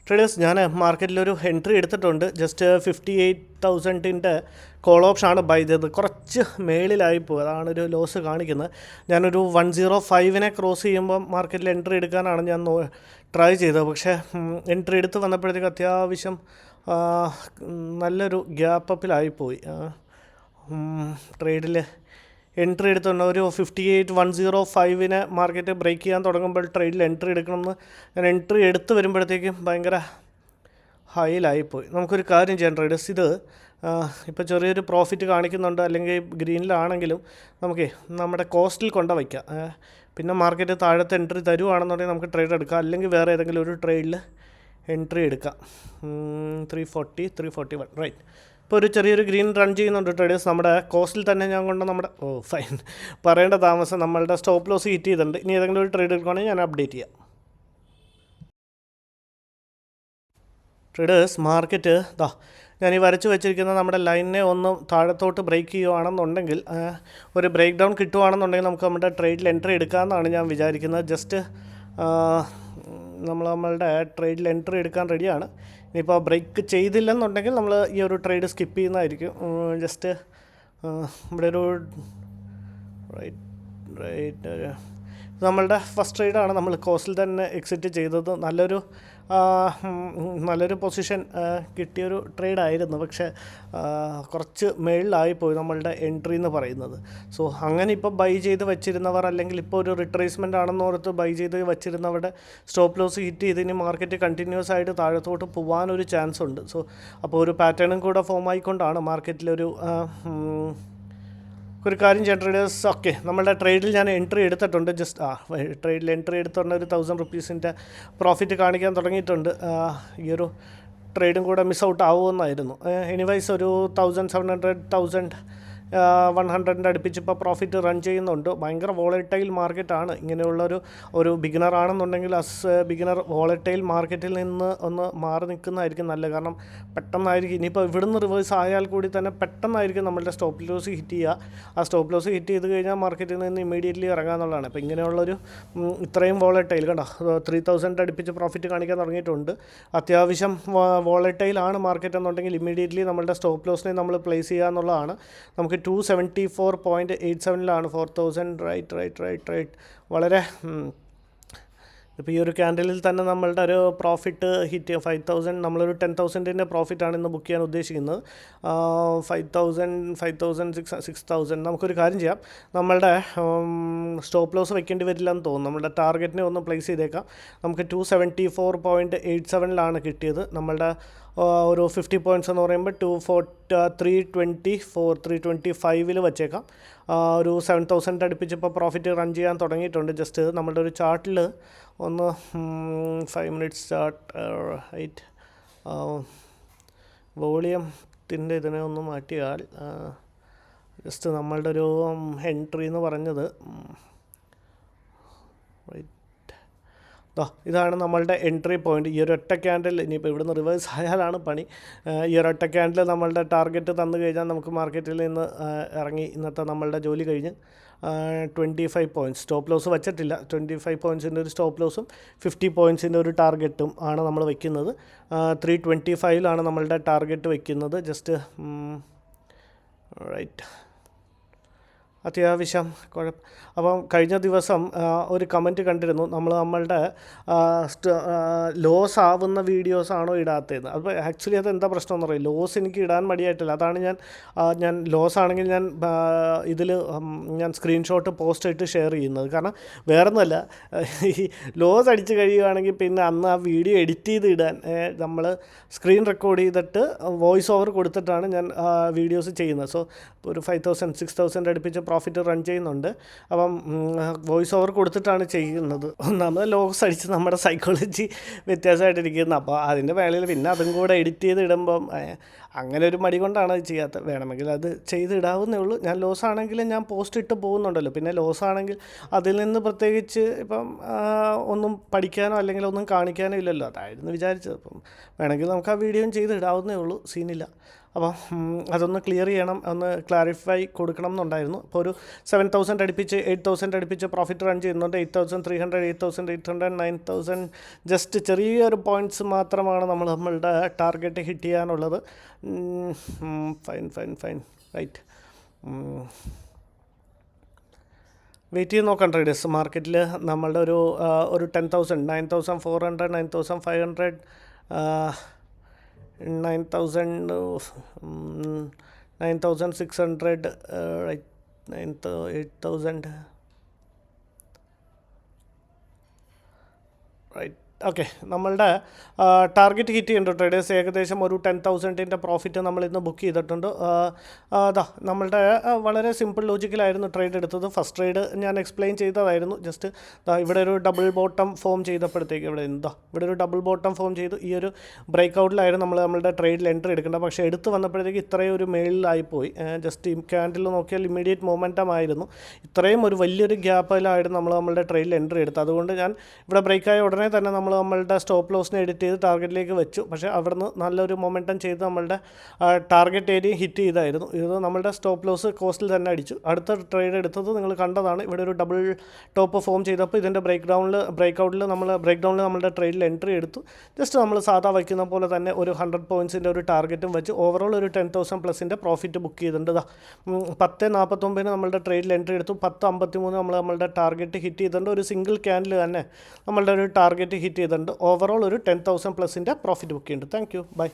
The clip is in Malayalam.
ട്രേഡേഴ്സ് ഞാൻ മാർക്കറ്റിലൊരു എൻട്രി എടുത്തിട്ടുണ്ട്. ജസ്റ്റ് 58,000 കോൾ ഓപ്ഷനാണ് ബൈ ചെയ്തത്. കുറച്ച് മേളിലായിപ്പോയി, അതാണൊരു ലോസ് കാണിക്കുന്നത്. ഞാനൊരു 105 ക്രോസ് ചെയ്യുമ്പം മാർക്കറ്റിൽ എൻട്രി എടുക്കാനാണ് ഞാൻ ട്രൈ ചെയ്തത്. പക്ഷേ എൻട്രി എടുത്ത് വന്നപ്പോഴത്തേക്ക് അത്യാവശ്യം നല്ലൊരു ഗ്യാപ്പ് അപ്പിലായിപ്പോയി. ട്രേഡിൽ എൻട്രി എടുത്തുകൊണ്ട് ഒരു 58,105 മാർക്കറ്റ് ബ്രേക്ക് ചെയ്യാൻ തുടങ്ങുമ്പോൾ ട്രേഡിൽ എൻട്രി എടുക്കണമെന്ന് ഞാൻ എൻട്രി എടുത്ത് വരുമ്പോഴത്തേക്കും ഭയങ്കര ഹൈയിലായിപ്പോയി. നമുക്കൊരു കാര്യം ചെയ്യാം ട്രേഡേഴ്സ്, ഇത് ഇപ്പോൾ ചെറിയൊരു പ്രോഫിറ്റ് കാണിക്കുന്നുണ്ട് അല്ലെങ്കിൽ ഗ്രീനിലാണെങ്കിലും നമുക്ക് നമ്മുടെ കോസ്റ്റിൽ കൊണ്ട് വയ്ക്കാം. പിന്നെ മാർക്കറ്റ് താഴത്തെ എൻട്രി തരുവാണെന്നുണ്ടെങ്കിൽ നമുക്ക് ട്രേഡ് എടുക്കാം, അല്ലെങ്കിൽ വേറെ ഏതെങ്കിലും ഒരു ട്രേഡിൽ എൻട്രി എടുക്കാം. 340, 341 റൈറ്റ്. ഇപ്പോൾ ഒരു ചെറിയൊരു ഗ്രീൻ റൺ ചെയ്യുന്നുണ്ട് ട്രേഡേഴ്സ്. നമ്മുടെ കോസ്റ്റിൽ തന്നെ ഞാൻ കൊണ്ട് നമ്മുടെ ഫൈൻ പറയേണ്ട താമസം നമ്മളുടെ സ്റ്റോപ്പ് ലോസ് ഹിറ്റ് ചെയ്തിട്ടുണ്ട്. ഇനി ഏതെങ്കിലും ഒരു ട്രേഡ് എടുക്കുകയാണെങ്കിൽ ഞാൻ അപ്ഡേറ്റ് ചെയ്യാം. ട്രേഡേഴ്സ് മാർക്കറ്റ് ഞാൻ ഈ വരച്ച് വെച്ചിരിക്കുന്ന നമ്മുടെ ലൈനിനെ ഒന്ന് താഴത്തോട്ട് ബ്രേക്ക് ചെയ്യുകയാണെന്നുണ്ടെങ്കിൽ, ഒരു ബ്രേക്ക് ഡൗൺ കിട്ടുകയാണെന്നുണ്ടെങ്കിൽ നമുക്ക് നമ്മുടെ ട്രേഡിൽ എൻട്രി എടുക്കാമെന്നാണ് ഞാൻ വിചാരിക്കുന്നത്. ജസ്റ്റ് നമ്മളുടെ ട്രേഡിൽ എൻട്രി എടുക്കാൻ റെഡിയാണ്. ഇനിയിപ്പോൾ ബ്രേക്ക് ചെയ്തില്ലെന്നുണ്ടെങ്കിൽ നമ്മൾ ഈ ഒരു ട്രേഡ് സ്കിപ്പ് ചെയ്യുന്നതായിരിക്കും. ജസ്റ്റ് ഇവിടെ ഒരു റൈറ്റ് നമ്മളുടെ ഫസ്റ്റ് ട്രേഡാണ്. നമ്മൾ കോസ്റ്റിൽ തന്നെ എക്സിറ്റ് ചെയ്തത്. നല്ലൊരു പൊസിഷൻ കിട്ടിയൊരു ട്രേഡായിരുന്നു. പക്ഷേ കുറച്ച് മേളിലായിപ്പോയി നമ്മളുടെ എൻട്രി എന്ന് പറയുന്നത്. സോ അങ്ങനെ ഇപ്പോൾ ബൈ ചെയ്ത് വെച്ചിരുന്നവർ, അല്ലെങ്കിൽ ഇപ്പോൾ ഒരു റിട്രേസ്മെൻ്റ് ആണെന്നോർത്ത് ബൈ ചെയ്ത് വെച്ചിരുന്നവരുടെ സ്റ്റോപ്പ് ലോസ് ഹിറ്റ് ചെയ്ത് ഇനി മാർക്കറ്റ് കണ്ടിന്യൂസ് ആയിട്ട് താഴത്തോട്ട് പോകാനൊരു ചാൻസ് ഉണ്ട്. സോ അപ്പോൾ ഒരു പാറ്റേണും കൂടെ ഫോം ആയിക്കൊണ്ടാണ് മാർക്കറ്റിലൊരു കാര്യം ചെയ്യാൻ ട്രേഡേഴ്സ്. ഓക്കെ, നമ്മളുടെ ട്രേഡിൽ ഞാൻ എൻട്രി എടുത്തിട്ടുണ്ട്. ജസ്റ്റ് ട്രേഡിൽ എൻട്രി എടുത്തുകൊണ്ട് ഒരു 1000 റുപ്പീസിൻ്റെ പ്രോഫിറ്റ് കാണിക്കാൻ തുടങ്ങിയിട്ടുണ്ട്. ഈ ഒരു ട്രേഡും കൂടെ മിസ് ഔട്ട് ആവുമെന്നായിരുന്നു. എനിവൈസ് ഒരു 1,700, 1,100 അടുപ്പിച്ച് ഇപ്പോൾ പ്രോഫിറ്റ് റൺ ചെയ്യുന്നുണ്ട്. ഭയങ്കര വോളറ്റൈൽ മാർക്കറ്റാണ്. ഇങ്ങനെയുള്ളൊരു ബിഗിനറാണെന്നുണ്ടെങ്കിൽ ബിഗിനർ വോളറ്റൈൽ മാർക്കറ്റിൽ നിന്ന് ഒന്ന് മാറി നിൽക്കുന്നതായിരിക്കും നല്ലത്. കാരണം പെട്ടെന്നായിരിക്കും ഇനിയിപ്പോൾ ഇവിടുന്ന് റിവേഴ്സ് ആയാൽ കൂടി തന്നെ പെട്ടെന്നായിരിക്കും നമ്മളുടെ സ്റ്റോപ്പ് ലോസ് ഹിറ്റ് ചെയ്യുക. ആ സ്റ്റോപ്പ് ലോസ് ഹിറ്റ് ചെയ്ത് കഴിഞ്ഞാൽ മാർക്കറ്റിൽ നിന്ന് ഇമ്മീഡിയറ്റ്ലി ഇറങ്ങാമെന്നുള്ളതാണ്. അപ്പോൾ ഇങ്ങനെയുള്ളൊരു ഇത്രയും വോളറ്റൈൽ കണ്ടോ, 3,000 അടുപ്പിച്ച് പ്രോഫിറ്റ് കാണിക്കാൻ തുടങ്ങിയിട്ടുണ്ട്. അത്യാവശ്യം വോളറ്റൈലാണ് മാർക്കറ്റ് എന്നുണ്ടെങ്കിൽ ഇമ്മീഡിയറ്റ്ലി നമ്മളുടെ സ്റ്റോപ്പ് ലോസിനെ നമ്മൾ പ്ലേസ് ചെയ്യുക എന്നുള്ളതാണ്. നമുക്ക് 274.87 4,000 റൈറ്റ് വളരെ ഇപ്പോൾ ഈ ഒരു ക്യാൻഡലിൽ തന്നെ നമ്മളുടെ ഒരു പ്രോഫിറ്റ് ഹിറ്റ് 5,000. നമ്മളൊരു 10,000 പ്രോഫിറ്റാണ് ഇന്ന് ബുക്ക് ചെയ്യാൻ ഉദ്ദേശിക്കുന്നത്. 5,000, 6,000. നമുക്കൊരു കാര്യം ചെയ്യാം, നമ്മളുടെ സ്റ്റോപ്പ് ലോസ് വെക്കേണ്ടി വരില്ലെന്ന് തോന്നുന്നു. നമ്മളുടെ ടാർഗറ്റിനെ ഒന്ന് പ്ലേസ് ചെയ്തേക്കാം. നമുക്ക് 274.87 കിട്ടിയത്. നമ്മളുടെ ഒരു 50 പോയിൻറ്റ്സ് എന്ന് പറയുമ്പോൾ 325 വെച്ചേക്കാം. ഒരു 7,000 അടുപ്പിച്ച് ഇപ്പോൾ പ്രോഫിറ്റ് റൺ ചെയ്യാൻ തുടങ്ങിയിട്ടുണ്ട്. ജസ്റ്റ് നമ്മളുടെ ഒരു ചാർട്ടിൽ ഒന്ന് 5 മിനിറ്റ്സ് ചാർട്ട് റൈറ്റ് വോളിയത്തിൻ്റെ ഇതിനെ ഒന്ന് മാറ്റിയാൽ ജസ്റ്റ് നമ്മളുടെ ഒരു എൻട്രി എന്ന് പറഞ്ഞത് റൈറ്റ് ഇതാണ് നമ്മളുടെ എൻട്രി പോയിൻറ്റ്. ഈ ഒരു ഒറ്റ ക്യാൻഡിൽ ഇനിയിപ്പോൾ ഇവിടുന്ന് റിവേഴ്സ് ആയാലാണ് പണി. ഈ ഒരു ഒറ്റ ക്യാൻഡിൽ നമ്മളുടെ ടാർഗറ്റ് തന്നു കഴിഞ്ഞാൽ നമുക്ക് മാർക്കറ്റിൽ നിന്ന് ഇറങ്ങി ഇന്നത്തെ നമ്മളുടെ ജോലി കഴിഞ്ഞ് 25 പോയിൻറ്റ്സ് സ്റ്റോപ്പ് ലോസ് വെച്ചിട്ടില്ല. 25 പോയിൻറ്റ്സിൻ്റെ ഒരു സ്റ്റോപ്പ് ലോസും 50 പോയിൻറ്റ്സിൻ്റെ ഒരു ടാർഗറ്റും ആണ് നമ്മൾ വയ്ക്കുന്നത്. 325 നമ്മളുടെ ടാർഗറ്റ് വയ്ക്കുന്നത്. ജസ്റ്റ് റൈറ്റ് അത്യാവശ്യം അപ്പം കഴിഞ്ഞ ദിവസം ഒരു കമൻറ്റ് കണ്ടിരുന്നു, നമ്മളുടെ ലോസ് ആവുന്ന വീഡിയോസാണോ ഇടാത്തതെന്ന്. അപ്പോൾ ആക്ച്വലി അത് എന്താ പ്രശ്നം എന്ന് പറയും, ലോസ് എനിക്ക് ഇടാൻ മടിയായിട്ടില്ല. അതാണ് ഞാൻ ലോസ് ആണെങ്കിൽ ഞാൻ സ്ക്രീൻഷോട്ട് പോസ്റ്റ് ഇട്ട് ഷെയർ ചെയ്യുന്നത്. കാരണം വേറൊന്നുമല്ല, ഈ ലോസ് അടിച്ച് കഴിയുകയാണെങ്കിൽ പിന്നെ അന്ന് ആ വീഡിയോ എഡിറ്റ് ചെയ്ത് ഇടാൻ നമ്മൾ സ്ക്രീൻ റെക്കോർഡ് ചെയ്തിട്ട് വോയിസ് ഓവർ കൊടുത്തിട്ടാണ് ഞാൻ വീഡിയോസ് ചെയ്യുന്നത്. സോ ഒരു 5,000, 6,000 അടുപ്പിച്ച് പ്രോഫിറ്റ് റൺ ചെയ്യുന്നുണ്ട്. അപ്പം വോയിസ് ഓവർ കൊടുത്തിട്ടാണ് ചെയ്യുന്നത്. നമ്മൾ ലോസ് അടിച്ച് നമ്മുടെ സൈക്കോളജി വ്യത്യാസമായിട്ടിരിക്കുന്നത്. അപ്പോൾ അതിൻ്റെ വേളയിൽ പിന്നെ അതും കൂടെ എഡിറ്റ് ചെയ്ത് ഇടുമ്പം അങ്ങനെ ഒരു മടി കൊണ്ടാണ് അത് ചെയ്യാത്തത്. വേണമെങ്കിൽ അത് ചെയ്തിടാവുന്നേ ഉള്ളൂ. ഞാൻ ലോസ് ആണെങ്കിൽ ഞാൻ പോസ്റ്റ് ഇട്ട് പോകുന്നുണ്ടല്ലോ. പിന്നെ ലോസ് ആണെങ്കിൽ അതിൽ നിന്ന് പ്രത്യേകിച്ച് ഇപ്പം ഒന്നും പഠിക്കാനോ അല്ലെങ്കിൽ ഒന്നും കാണിക്കാനോ ഇല്ലല്ലോ. അതായിരുന്നു വിചാരിച്ചത്. അപ്പം വേണമെങ്കിൽ നമുക്ക് ആ വീഡിയോയും ചെയ്ത് ഇടാവുന്നേ ഉള്ളൂ, സീനില്ല. അപ്പോൾ അതൊന്ന് ക്ലിയർ ചെയ്യണം, ഒന്ന് ക്ലാരിഫൈ കൊടുക്കണം എന്നുണ്ടായിരുന്നു. അപ്പോൾ ഒരു 7,000 അടുപ്പിച്ച് 8,000 അടുപ്പിച്ച് പ്രോഫിറ്റ് റൺ ചെയ്യുന്നുണ്ട്. 8,300, 8,800, 9,000 ജസ്റ്റ് ചെറിയൊരു പോയിൻറ്റ്സ് മാത്രമാണ് നമ്മളുടെ ടാർഗറ്റ് ഹിറ്റ് ചെയ്യാനുള്ളത്. Fine right. വെയിറ്റ് ചെയ്ത് നോക്കാം ട്രേഡേഴ്സ്. മാർക്കറ്റിൽ നമ്മളുടെ ഒരു 10,000, 9,400, 9,500, 9,600, right, 8,000, റൈറ്റ്. ഓക്കെ, നമ്മളുടെ ടാർഗറ്റ് ഹിറ്റ് ചെയ്യുന്നുണ്ട് ട്രേഡേഴ്സ്. ഏകദേശം ഒരു 10,000-ൻ്റെ പ്രോഫിറ്റ് നമ്മൾ ഇന്ന് ബുക്ക് ചെയ്തിട്ടുണ്ട്. നമ്മളുടെ വളരെ സിമ്പിൾ ലോജിക്കലായിരുന്നു ട്രേഡ് എടുത്തത്. ഫസ്റ്റ് ട്രേഡ് ഞാൻ എക്സ്പ്ലെയിൻ ചെയ്തതായിരുന്നു. ജസ്റ്റ് ഇവിടെ ഒരു ഡബിൾ ബോട്ടം ഫോം ചെയ്തപ്പോഴത്തേക്ക് ഇവിടെ ഒരു ഡബിൾ ബോട്ടം ഫോം ചെയ്തു. ഈ ഒരു ബ്രേക്ക് ഔട്ടിലായിരുന്നു നമ്മളുടെ ട്രേഡിൽ എൻട്രി എടുക്കേണ്ടത്. പക്ഷേ എടുത്ത് വന്നപ്പോഴത്തേക്ക് ഇത്രയും ഒരു മേളിലായിപ്പോയി. ജസ്റ്റ് ഈ ക്യാൻഡിൽ നോക്കിയാൽ ഇമ്മീഡിയറ്റ് മൊമെൻറ്റം ആയിരുന്നു. ഇത്രയും ഒരു വലിയൊരു ഗ്യാപ്പിലായിരുന്നു നമ്മളുടെ ട്രേഡിൽ എൻട്രി എടുത്തത്. അതുകൊണ്ട് ഞാൻ ഇവിടെ ബ്രേക്കായ ഉടനെ തന്നെ നമ്മളുടെ സ്റ്റോപ്പ് ലോസിനെ എഡിറ്റ് ചെയ്ത് ടാർഗറ്റിലേക്ക് വെച്ചു. പക്ഷേ അവിടുന്ന് നല്ലൊരു മൊമെൻറ്റം ചെയ്ത് നമ്മളുടെ ടാർഗറ്റ് ഏരിയ ഹിറ്റ് ചെയ്തായിരുന്നു. ഇത് നമ്മളുടെ സ്റ്റോപ്പ് ലോസ് കോസ്റ്റിൽ തന്നെ അടിച്ചു. അടുത്ത ട്രേഡ് എടുത്തത് നിങ്ങൾ കണ്ടതാണ്. ഇവിടെ ഒരു ഡബിൾ ടോപ്പ് ഫോം ചെയ്തപ്പോൾ ഇതിൻ്റെ ബ്രേക്ക് ഔട്ടിൽ നമ്മളുടെ ട്രേഡിൽ എൻട്രി എടുത്തു. ജസ്റ്റ് നമ്മൾ സാധാ വയ്ക്കുന്ന പോലെ തന്നെ ഒരു 100 പോയിൻറ്റ്സിൻ്റെ ഒരു ടാർഗറ്റും വെച്ച് ഓവറോൾ ഒരു 10,000 പ്ലസിൻ്റെ പ്രോഫിറ്റ് ബുക്ക് ചെയ്തിട്ടുണ്ട്. 10:49 നമ്മളുടെ ട്രേഡിൽ എൻട്രി എടുത്തു. 10:53 നമ്മളുടെ ടാർഗറ്റ് ഹിറ്റ് ചെയ്തിട്ടുണ്ട്. ഒരു സിംഗിൾ ക്യാൻഡിൽ തന്നെ നമ്മളുടെ ഒരു ടാർഗറ്റ് ഹിറ്റ് ചെയ്തിട്ടുണ്ട്. ഓവറോൾ ഒരു 10,000 പ്ലസിൻ്റെ പ്രോഫിറ്റ് ബുക്ക് ചെയ്യുന്നുണ്ട്. Thank you, by.